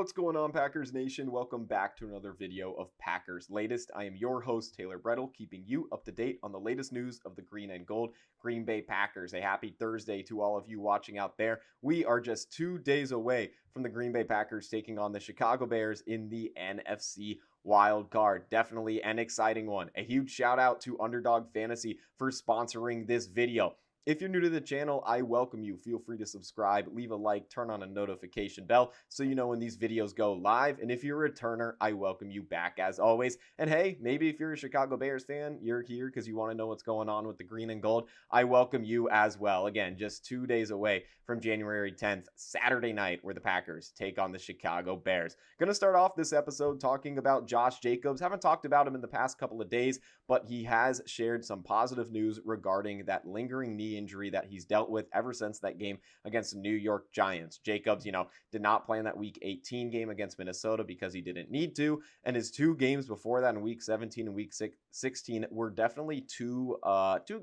What's going on, Packers Nation? Welcome back to another video of Packers Latest. I am your host, Taylor Bretl, keeping you up to date on the latest news of the green and gold Green Bay Packers. A happy Thursday to all of you watching out there. We are just 2 days away from the Green Bay Packers taking on the Chicago Bears in the NFC wild card. Definitely an exciting one. A huge shout out to Underdog Fantasy for sponsoring this video. If you're new to the channel, I welcome you. Feel free to subscribe, leave a like, turn on a notification bell so you know when these videos go live. And if you're a returner, I welcome you back as always. And hey, maybe if you're a Chicago Bears fan, you're here because you want to know what's going on with the green and gold. I welcome you as well. Again, just 2 days away from January 10th, Saturday night, where the Packers take on the Chicago Bears. Gonna start off this episode talking about Josh Jacobs. Haven't talked about him in the past couple of days, but he has shared some positive news regarding that lingering knee injury that he's dealt with ever since that game against the New York Giants. Jacobs, did not play in that Week 18 game against Minnesota because he didn't need to, and his 2 games before that in Week 17 and Week 16 were definitely two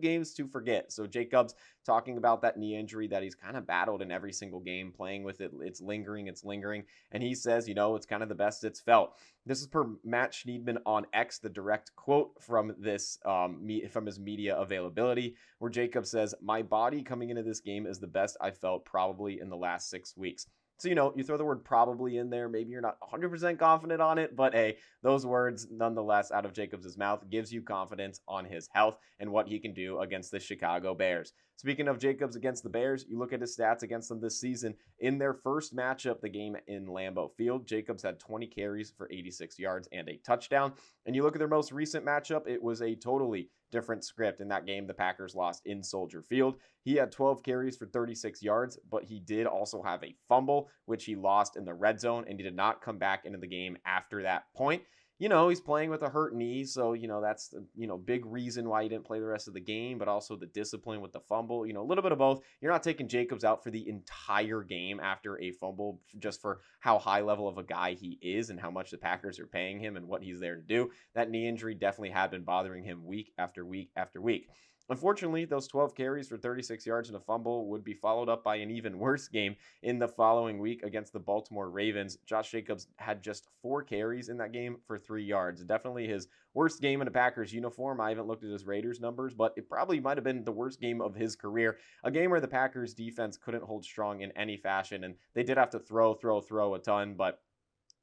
games to forget. So Jacobs talking about that knee injury that he's kind of battled in every single game, playing with it. It's lingering, and he says, it's kind of the best it's felt. This is per Matt Schneidman on X, the direct quote from this from his media availability, where Jacob says, "My body coming into this game is the best I felt probably in the last 6 weeks." So, you throw the word probably in there. Maybe you're not 100% confident on it, but hey, those words nonetheless out of Jacobs' mouth gives you confidence on his health and what he can do against the Chicago Bears. Speaking of Jacobs against the Bears, you look at his stats against them this season. In their first matchup, the game in Lambeau Field, Jacobs had 20 carries for 86 yards and a touchdown. And you look at their most recent matchup, it was a totally different script. In that game, the Packers lost in Soldier Field. He had 12 carries for 36 yards, but he did also have a fumble, which he lost in the red zone, and he did not come back into the game after that point. He's playing with a hurt knee, so, that's the, big reason why he didn't play the rest of the game, but also the discipline with the fumble, a little bit of both. You're not taking Jacobs out for the entire game after a fumble just for how high level of a guy he is and how much the Packers are paying him and what he's there to do. That knee injury definitely had been bothering him week after week after week. Unfortunately, those 12 carries for 36 yards and a fumble would be followed up by an even worse game in the following week against the Baltimore Ravens. Josh Jacobs had just 4 carries in that game for 3 yards. Definitely his worst game in a Packers uniform. I haven't looked at his Raiders numbers, but it probably might have been the worst game of his career. A game where the Packers defense couldn't hold strong in any fashion, and they did have to throw a ton, but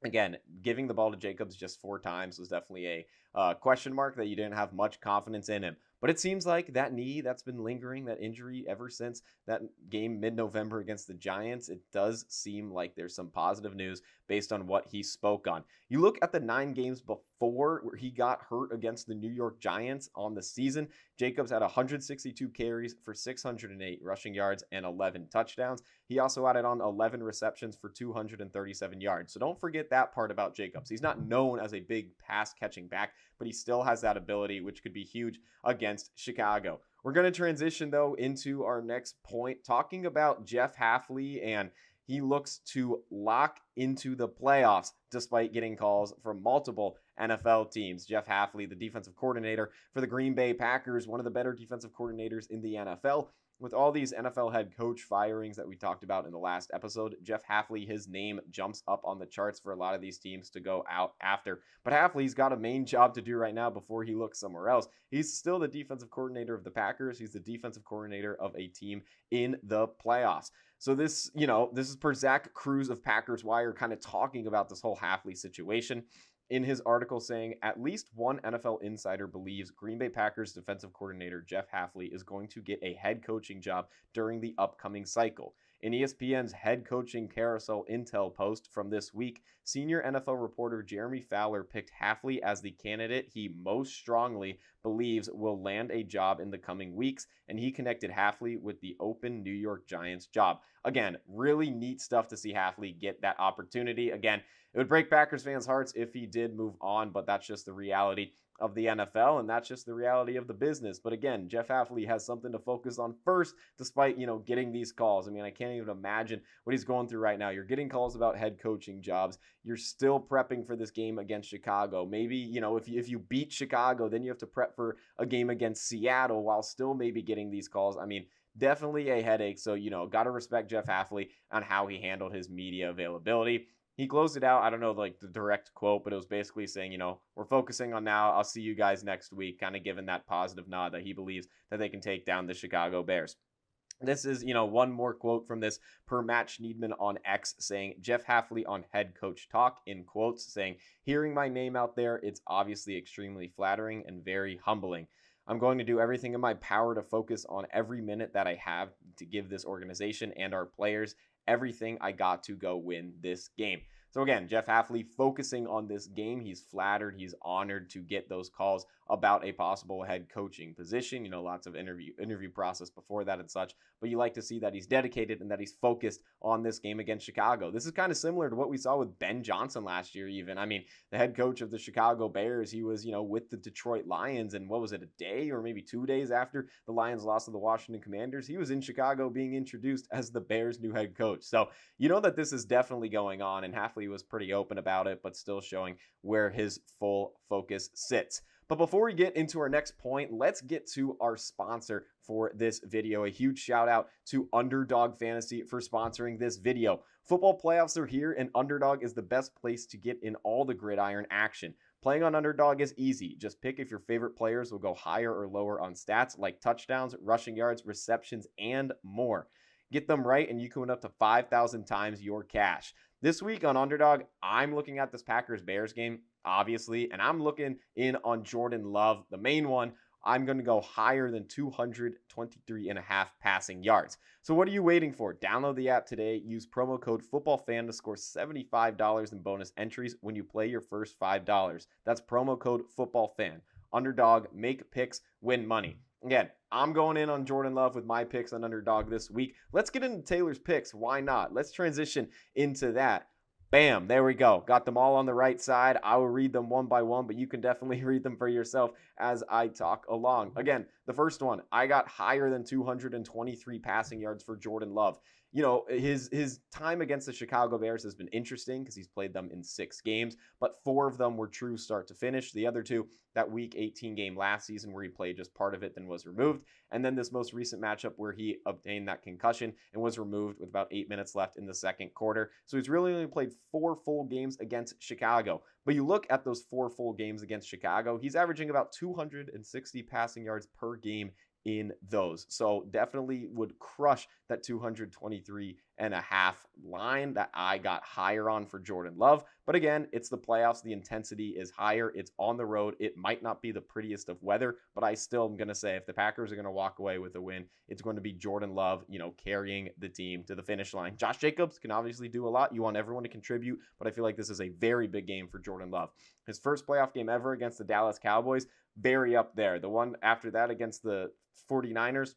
again, giving the ball to Jacobs just 4 times was definitely a question mark that you didn't have much confidence in him. But it seems like that knee that's been lingering, that injury ever since that game mid-November against the Giants, it does seem like there's some positive news based on what he spoke on. You look at the 9 games before where he got hurt against the New York Giants on the season, Jacobs had 162 carries for 608 rushing yards and 11 touchdowns. He also added on 11 receptions for 237 yards. So don't forget that part about Jacobs. He's not known as a big pass-catching back, but he still has that ability, which could be huge against Chicago. We're going to transition, though, into our next point, talking about Jeff Hafley, and he looks to lock into the playoffs despite getting calls from multiple NFL teams. Jeff Hafley, the defensive coordinator for the Green Bay Packers, one of the better defensive coordinators in the NFL. With all these NFL head coach firings that we talked about in the last episode, Jeff Hafley, his name jumps up on the charts for a lot of these teams to go out after. But Hafley's got a main job to do right now before he looks somewhere else. He's still the defensive coordinator of the Packers. He's the defensive coordinator of a team in the playoffs. So this is per Zach Cruz of Packers Wire kind of talking about this whole Hafley situation in his article, saying at least one NFL insider believes Green Bay Packers defensive coordinator Jeff Hafley is going to get a head coaching job during the upcoming cycle. In ESPN's head coaching carousel intel post from this week, senior NFL reporter Jeremy Fowler picked Hafley as the candidate he most strongly believes will land a job in the coming weeks, and he connected Hafley with the open New York Giants job. Again, really neat stuff to see Hafley get that opportunity. Again, it would break Packers fans' hearts if he did move on, but that's just the reality of the NFL, and that's just the reality of the business. But again, Jeff Hafley has something to focus on first, despite, getting these calls. I mean, I can't even imagine what he's going through right now. You're getting calls about head coaching jobs. You're still prepping for this game against Chicago. Maybe, if you beat Chicago, then you have to prep for a game against Seattle while still maybe getting these calls. I mean, definitely a headache. So, got to respect Jeff Hafley on how he handled his media availability. he closed it out. I don't know like the direct quote, but it was basically saying, we're focusing on now. I'll see you guys next week, kind of giving that positive nod that he believes that they can take down the Chicago Bears. This is, one more quote from this per Match Needman on X saying, Jeff Hafley on head coach talk, in quotes, saying, hearing my name out there, it's obviously extremely flattering and very humbling. I'm going to do everything in my power to focus on every minute that I have to give this organization and our players everything I got to go win this game. So again, Jeff Hafley focusing on this game. He's flattered. He's honored to get those calls about a possible head coaching position. Lots of interview process before that and such. But you like to see that he's dedicated and that he's focused on this game against Chicago. This is kind of similar to what we saw with Ben Johnson last year even. I mean, the head coach of the Chicago Bears, he was, with the Detroit Lions, and what was it, a day or maybe 2 days after the Lions lost to the Washington Commanders, he was in Chicago being introduced as the Bears' new head coach. So you know that this is definitely going on, and Hafley was pretty open about it, but still showing where his full focus sits. But before we get into our next point, let's get to our sponsor for this video. A huge shout out to Underdog Fantasy for sponsoring this video. Football playoffs are here, and Underdog is the best place to get in all the gridiron action. Playing on Underdog is easy. Just pick if your favorite players will go higher or lower on stats like touchdowns, rushing yards, receptions, and more. Get them right, and you can win up to 5,000 times your cash. This week on Underdog, I'm looking at this Packers-Bears game, obviously, and I'm looking in on Jordan Love, the main one. I'm going to go higher than 223.5 passing yards. So what are you waiting for? Download the app today. Use promo code FOOTBALLFAN to score $75 in bonus entries when you play your first $5. That's promo code FOOTBALLFAN. Underdog, make picks, win money. Again, I'm going in on Jordan Love with my picks on Underdog this week. Let's get into Taylor's picks. Why not? Let's transition into that. Bam, there we go. Got them all on the right side. I will read them one by one, but you can definitely read them for yourself as I talk along. Again, the first one, I got higher than 223 passing yards for Jordan Love. His time against the Chicago Bears has been interesting because he's played them in 6 games, but 4 of them were true start to finish. The other 2, that week 18 game last season where he played just part of it, then was removed. And then this most recent matchup where he obtained that concussion and was removed with about 8 minutes left in the second quarter. So he's really only played 4 full games against Chicago. But you look at those 4 full games against Chicago, he's averaging about 260 passing yards per game in those. So definitely would crush that 223.5 line that I got higher on for Jordan Love. But again, it's the playoffs. The intensity is higher. It's on the road. It might not be the prettiest of weather, but I still am going to say if the Packers are going to walk away with a win, it's going to be Jordan Love, carrying the team to the finish line. Josh Jacobs can obviously do a lot. You want everyone to contribute, but I feel like this is a very big game for Jordan Love. His first playoff game ever against the Dallas Cowboys, very up there. The one after that against the 49ers,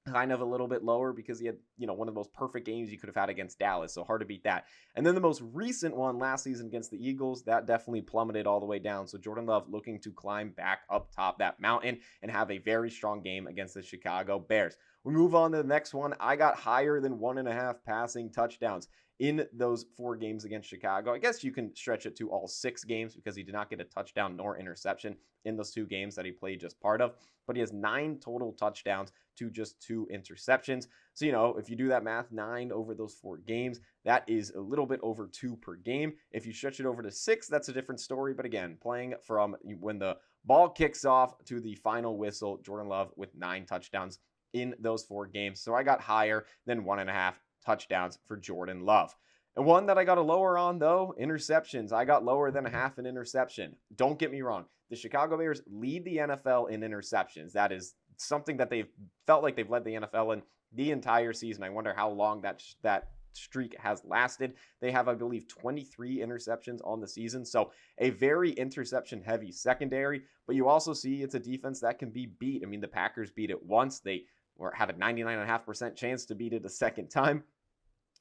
kind of a little bit lower because he had, one of the most perfect games you could have had against Dallas. So hard to beat that. And then the most recent one last season against the Eagles, that definitely plummeted all the way down. So Jordan Love looking to climb back up top that mountain and have a very strong game against the Chicago Bears. We move on to the next one. I got higher than 1.5 passing touchdowns in those 4 games against Chicago. I guess you can stretch it to all 6 games because he did not get a touchdown nor interception in those 2 games that he played just part of. But he has 9 total touchdowns to just 2 interceptions. So, if you do that math, 9 over those 4 games, that is a little bit over 2 per game. If you stretch it over to 6, that's a different story. But again, playing from when the ball kicks off to the final whistle, Jordan Love with 9 touchdowns in those 4 games. So I got higher than 1.5 touchdowns for Jordan Love. And one that I got a lower on, though, interceptions. I got lower than a half an interception. Don't get me wrong. The Chicago Bears lead the NFL in interceptions. That is something that they've felt like they've led the NFL in the entire season. I wonder how long that streak has lasted. They have, I believe, 23 interceptions on the season. So a very interception heavy secondary, but you also see it's a defense that can be beat. I mean, the Packers beat it once. They had a 99.5% chance to beat it a second time.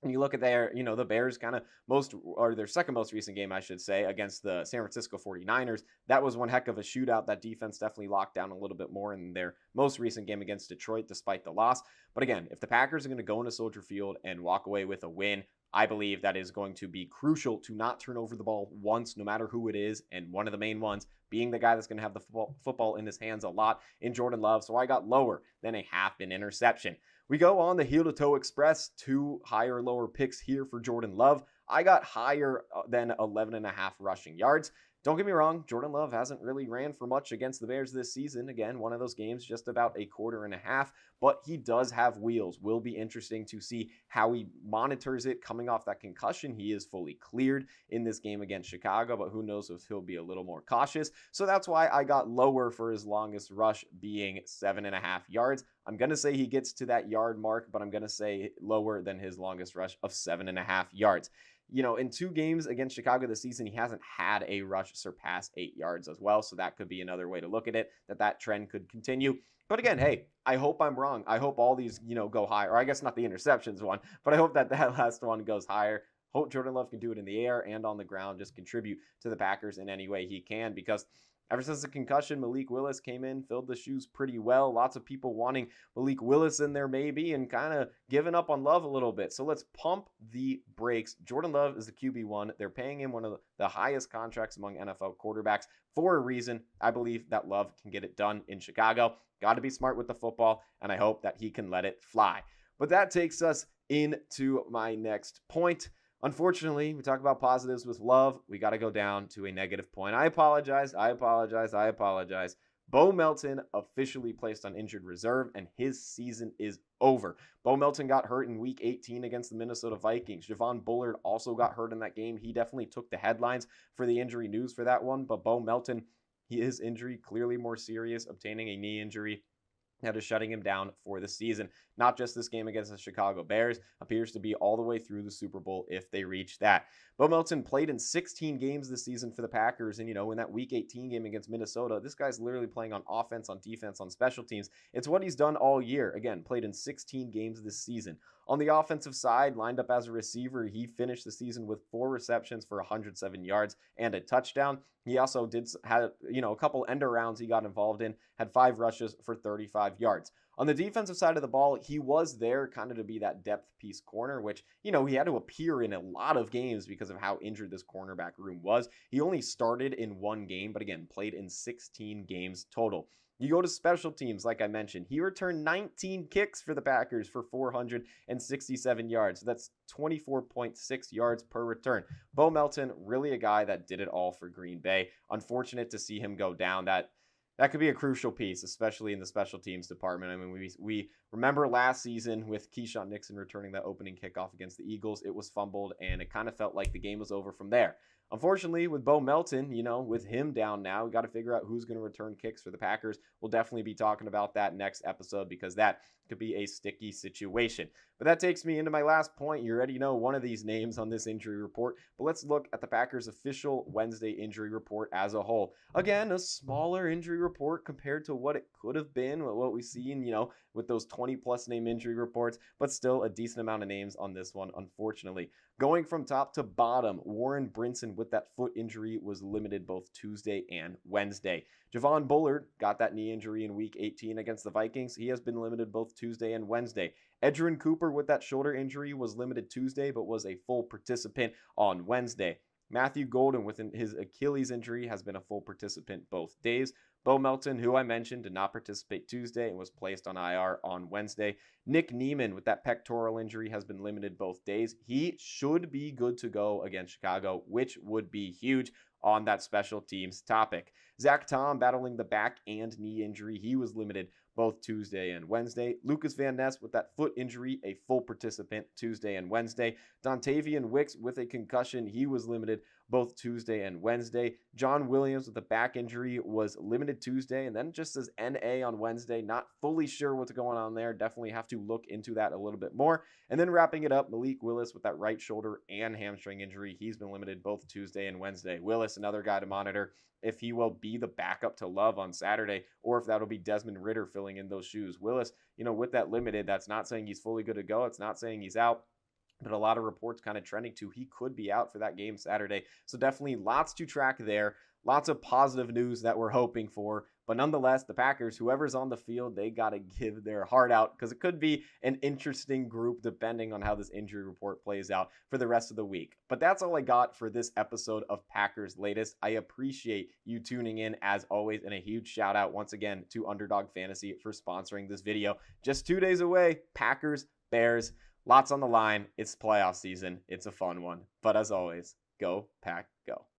And you look at the Bears their second most recent game, I should say, against the San Francisco 49ers. That was one heck of a shootout. That defense definitely locked down a little bit more in their most recent game against Detroit, despite the loss. But again, if the Packers are going to go into Soldier Field and walk away with a win, I believe that is going to be crucial to not turn over the ball once, no matter who it is. And one of the main ones being the guy that's going to have the football in his hands a lot in Jordan Love. So I got lower than a half an interception. We go on the heel-to-toe express, 2 higher lower picks here for Jordan Love. I got higher than 11.5 rushing yards. Don't get me wrong, Jordan Love hasn't really ran for much against the Bears this season. Again, one of those games, just about a quarter and a half, but he does have wheels. Will be interesting to see how he monitors it coming off that concussion. He is fully cleared in this game against Chicago, but who knows if he'll be a little more cautious. So that's why I got lower for his longest rush being 7.5 yards. I'm going to say he gets to that yard mark, but I'm going to say lower than his longest rush of 7.5 yards. In 2 games against Chicago this season, he hasn't had a rush surpass 8 yards as well. So that could be another way to look at it, that trend could continue. But again, hey, I hope I'm wrong. I hope all these, go higher. Or I guess not the interceptions one, but I hope that last one goes higher. Hope Jordan Love can do it in the air and on the ground, just contribute to the Packers in any way he can, because ever since the concussion, Malik Willis came in, filled the shoes pretty well. Lots of people wanting Malik Willis in there maybe and kind of giving up on Love a little bit. So let's pump the brakes. Jordan Love is the QB1. They're paying him one of the highest contracts among NFL quarterbacks for a reason. I believe that Love can get it done in Chicago. Got to be smart with the football, and I hope that he can let it fly. But that takes us into my next point. Unfortunately, we talk about positives with Love. We got to go down to a negative point. I apologize. Bo Melton officially placed on injured reserve, and his season is over. Bo Melton got hurt in Week 18 against the Minnesota Vikings. Javon Bullard also got hurt in that game. He definitely took the headlines for the injury news for that one, but Bo Melton, his injury clearly more serious, obtaining a knee injury that is shutting him down for the season. Not just this game against the Chicago Bears, appears to be all the way through the Super Bowl if they reach that. Bo Melton played in 16 games this season for the Packers, and in that Week 18 game against Minnesota, this guy's literally playing on offense, on defense, on special teams. It's what he's done all year. Again, played in 16 games this season. On the offensive side, lined up as a receiver, he finished the season with 4 receptions for 107 yards and a touchdown. He also had a couple end arounds he got involved in, had 5 rushes for 35 yards. On the defensive side of the ball, he was there kind of to be that depth piece corner, which, he had to appear in a lot of games because of how injured this cornerback room was. He only started in 1 game, but again, played in 16 games total. You go to special teams, like I mentioned, he returned 19 kicks for the Packers for 467 yards. So that's 24.6 yards per return. Bo Melton, really a guy that did it all for Green Bay. Unfortunate to see him go down. That could be a crucial piece, especially in the special teams department. I mean, we remember last season with Keyshawn Nixon returning that opening kickoff against the Eagles. It was fumbled, and it kind of felt like the game was over from there. Unfortunately, with Bo Melton, with him down now, we got to figure out who's going to return kicks for the Packers. We'll definitely be talking about that next episode because that could be a sticky situation. But that takes me into my last point. You already know one of these names on this injury report, but let's look at the Packers' official Wednesday injury report as a whole. Again, a smaller injury report compared to what it could have been, what we've seen, with those 20-plus name injury reports, but still a decent amount of names on this one, unfortunately. Going from top to bottom, Warren Brinson with that foot injury was limited both Tuesday and Wednesday. Javon Bullard got that knee injury in Week 18 against the Vikings. He has been limited both Tuesday and Wednesday. Edgerrin Cooper with that shoulder injury was limited Tuesday, but was a full participant on Wednesday. Matthew Golden with his Achilles injury has been a full participant both days. Bo Melton, who I mentioned, did not participate Tuesday and was placed on IR on Wednesday. Nick Neiman with that pectoral injury has been limited both days. He should be good to go against Chicago, which would be huge on that special teams topic. Zach Tom battling the back and knee injury. He was limited both Tuesday and Wednesday. Lucas Van Ness with that foot injury, a full participant Tuesday and Wednesday. Dontavian Wicks with a concussion. He was limited both Tuesday and Wednesday. John Williams with a back injury was limited Tuesday and then just says NA on Wednesday. Not fully sure what's going on there. Definitely have to look into that a little bit more. And then wrapping it up, Malik Willis with that right shoulder and hamstring injury. He's been limited both Tuesday and Wednesday. Willis, another guy to monitor if he will be the backup to Love on Saturday or if that'll be Desmond Ridder filling in those shoes. Willis, with that limited, that's not saying he's fully good to go. It's not saying he's out. But a lot of reports kind of trending to he could be out for that game Saturday. So definitely lots to track there. Lots of positive news that we're hoping for. But nonetheless, the Packers, whoever's on the field, they got to give their heart out because it could be an interesting group depending on how this injury report plays out for the rest of the week. But that's all I got for this episode of Packers Latest. I appreciate you tuning in as always, and a huge shout out once again to Underdog Fantasy for sponsoring this video. Just 2 days away, Packers, Bears. Lots on the line. It's playoff season. It's a fun one. But as always, go Pack, go.